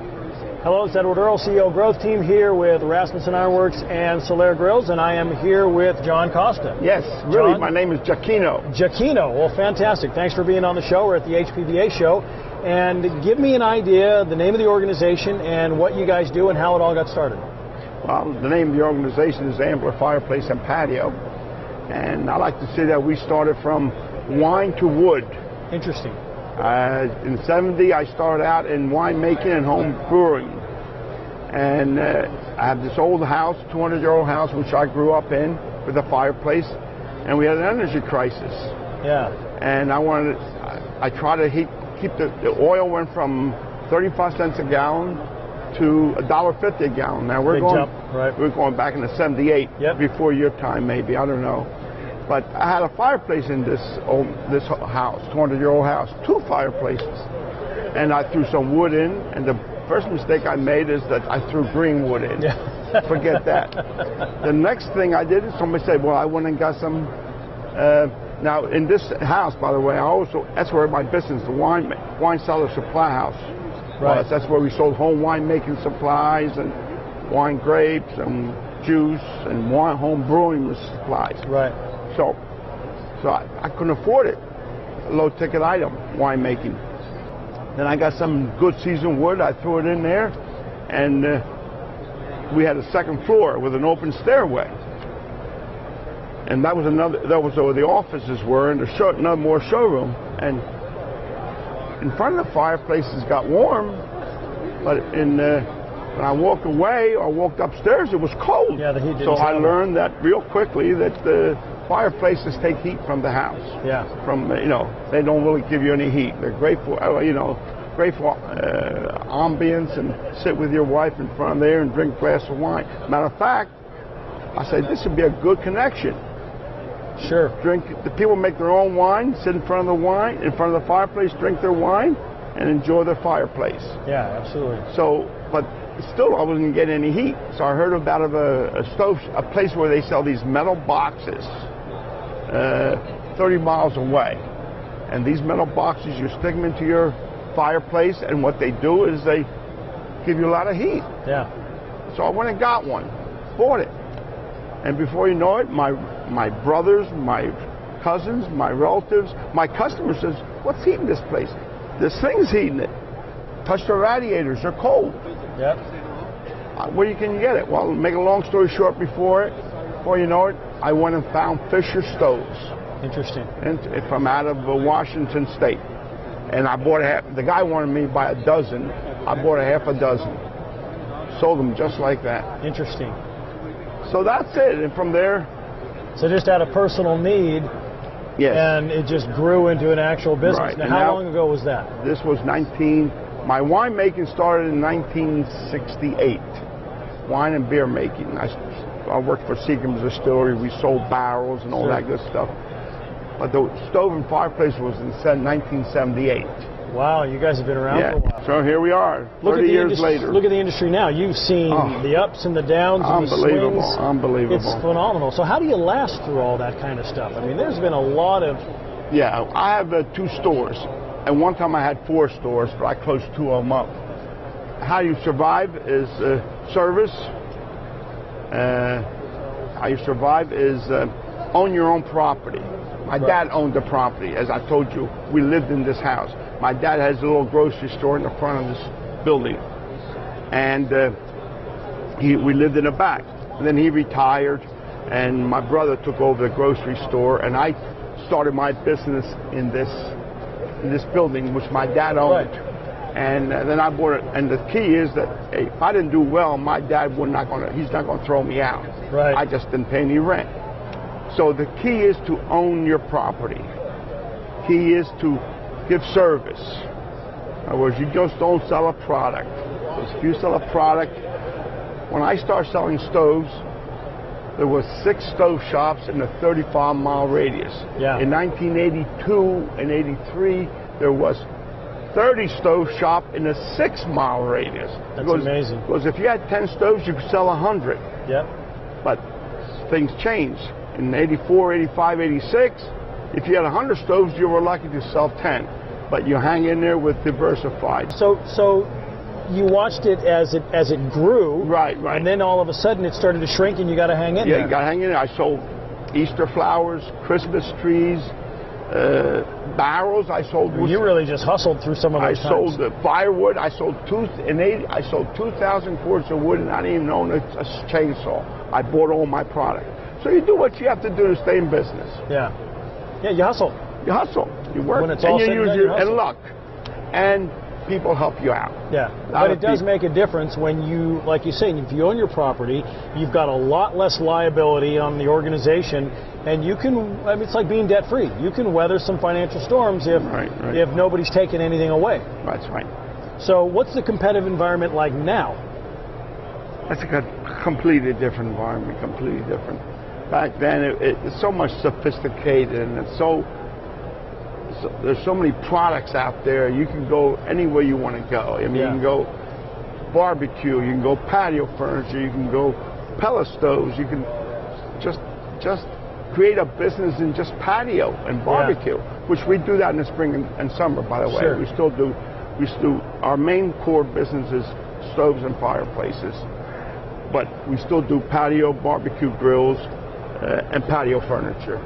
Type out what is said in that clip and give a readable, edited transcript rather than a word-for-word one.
Hello, it's Edward Earl, CEO Growth Team, here with Rasmussen Ironworks and Solaire Grills, and I am here with John Costa. Yes, really, John? My name is Giacchino. Giacchino, well, fantastic. Thanks for being on the show. We're at the HPBA show. And give me an idea, the name of the organization, and what you guys do and how it all got started. Well, the name of the organization is Ambler Fireplace and Patio. And I like to say that we started from wine to wood. Interesting. In '70, I started out in winemaking and home brewing. And I have this old house, 200-year-old house, which I grew up in with a fireplace. And we had an energy crisis. Yeah. And I tried to keep the oil went from 35 cents a gallon to $1.50 a gallon. Now we're going back in the '78, before your time maybe, I don't know. But I had a fireplace in this house, 200-year-old house, 2 fireplaces. And I threw some wood in, and the first mistake I made is that I threw green wood in. Yeah. Forget that. The next thing I did is somebody said, well, I went and got some now, in this house, by the way, that's where my business, the wine cellar supply house, was. That's where we sold home winemaking supplies and wine grapes and juice and home brewing supplies. Right. So I couldn't afford it, a low-ticket item, winemaking. Then I got some good seasoned wood. I threw it in there, and we had a second floor with an open stairway. And that was where the offices were, and another more showroom. And in front of the fireplaces got warm, but when I walked away or walked upstairs, it was cold. Yeah, the heat didn't So I travel. learned that real quickly that the fireplaces take heat from the house. Yeah. From they don't really give you any heat. They're great for great for ambience, and sit with your wife in front of there and drink a glass of wine. Matter of fact, I said this would be a good connection. Sure. The people make their own wine, sit in front of the fireplace, drink their wine, and enjoy their fireplace. Yeah, absolutely. So, but still I wasn't getting any heat. So I heard about a place where they sell these metal boxes 30 miles away. And these metal boxes, you stick them into your fireplace, and what they do is they give you a lot of heat. Yeah. So I went and got one, bought it. And before you know it, my brothers, my cousins, my relatives, my customers says, what's heating this place? This thing's heating it. Touch the radiators, they're cold. Yep. Where can you get it? Well, make a long story short, before you know it, I went and found Fisher stoves. Interesting. And from out of Washington State. And I bought the guy wanted me to buy a dozen. I bought a half a dozen. Sold them just like that. Interesting. So that's it, and from there... So just out of personal need, yes. And it just grew into an actual business. Right. Now, how long ago was that? This was my winemaking started in 1968. Wine and beer making. I worked for Seagram's Distillery. We sold barrels and all that good stuff. But the stove and fireplace was in 1978. Wow, you guys have been around for a while. So here we are, 30 years later. Look at the industry now. You've seen the ups and the downs and the swings. Unbelievable. It's phenomenal. So how do you last through all that kind of stuff? I mean, there's been a lot of... Yeah, I have 2 stores. And one time I had 4 stores, but I closed 2 of them up. How you survive is service. How you survive is own your own property. My dad owned the property. As I told you, we lived in this house. My dad has a little grocery store in the front of this building. And we lived in the back. And then he retired, and my brother took over the grocery store, and I started my business in this building, which my dad owned. Right. And then I bought it. And the key is that if I didn't do well, my dad he's not going to throw me out. Right. I just didn't pay any rent. So the key is to own your property. Key is to give service. In other words, you just don't sell a product. Because if you sell a product, when I started selling stoves, there were 6 stove shops in a 35-mile radius. Yeah. In 1982 and 83, there was 30 stove shop in a 6-mile radius. That's amazing. Because if you had 10 stoves, you could sell 100. Yep. But things changed. In 84, 85, 86, if you had 100 stoves, you were lucky to sell 10. But you hang in there with diversified. So you watched it as it grew. Right. And then all of a sudden it started to shrink, and you got to hang in there. Yeah, you got to hang in there. I sold Easter flowers, Christmas trees, barrels. I sold. You really just hustled through some of those. I sold the firewood. I sold 2,000 cords of wood, and I didn't even own a chainsaw. I bought all my product. So you do what you have to do to stay in business. Yeah, you hustle. You hustle. You work. When it's all and you use your and luck, and people help you out. Yeah, but it does make a difference when you, like you say, if you own your property, you've got a lot less liability on the organization, and you can. I mean, it's like being debt free. You can weather some financial storms if nobody's taking anything away. That's right. So, what's the competitive environment like now? That's a completely different environment. Completely different. Back then, it's so much sophisticated, and it's there's so many products out there. You can go anywhere you want to go. I mean, you can go barbecue, you can go patio furniture, you can go pellet stoves. You can just create a business in just patio and barbecue, which we do that in the spring and summer. By the way, Sure. we still do. Our main core business is stoves and fireplaces, but we still do patio, barbecue grills, and patio furniture.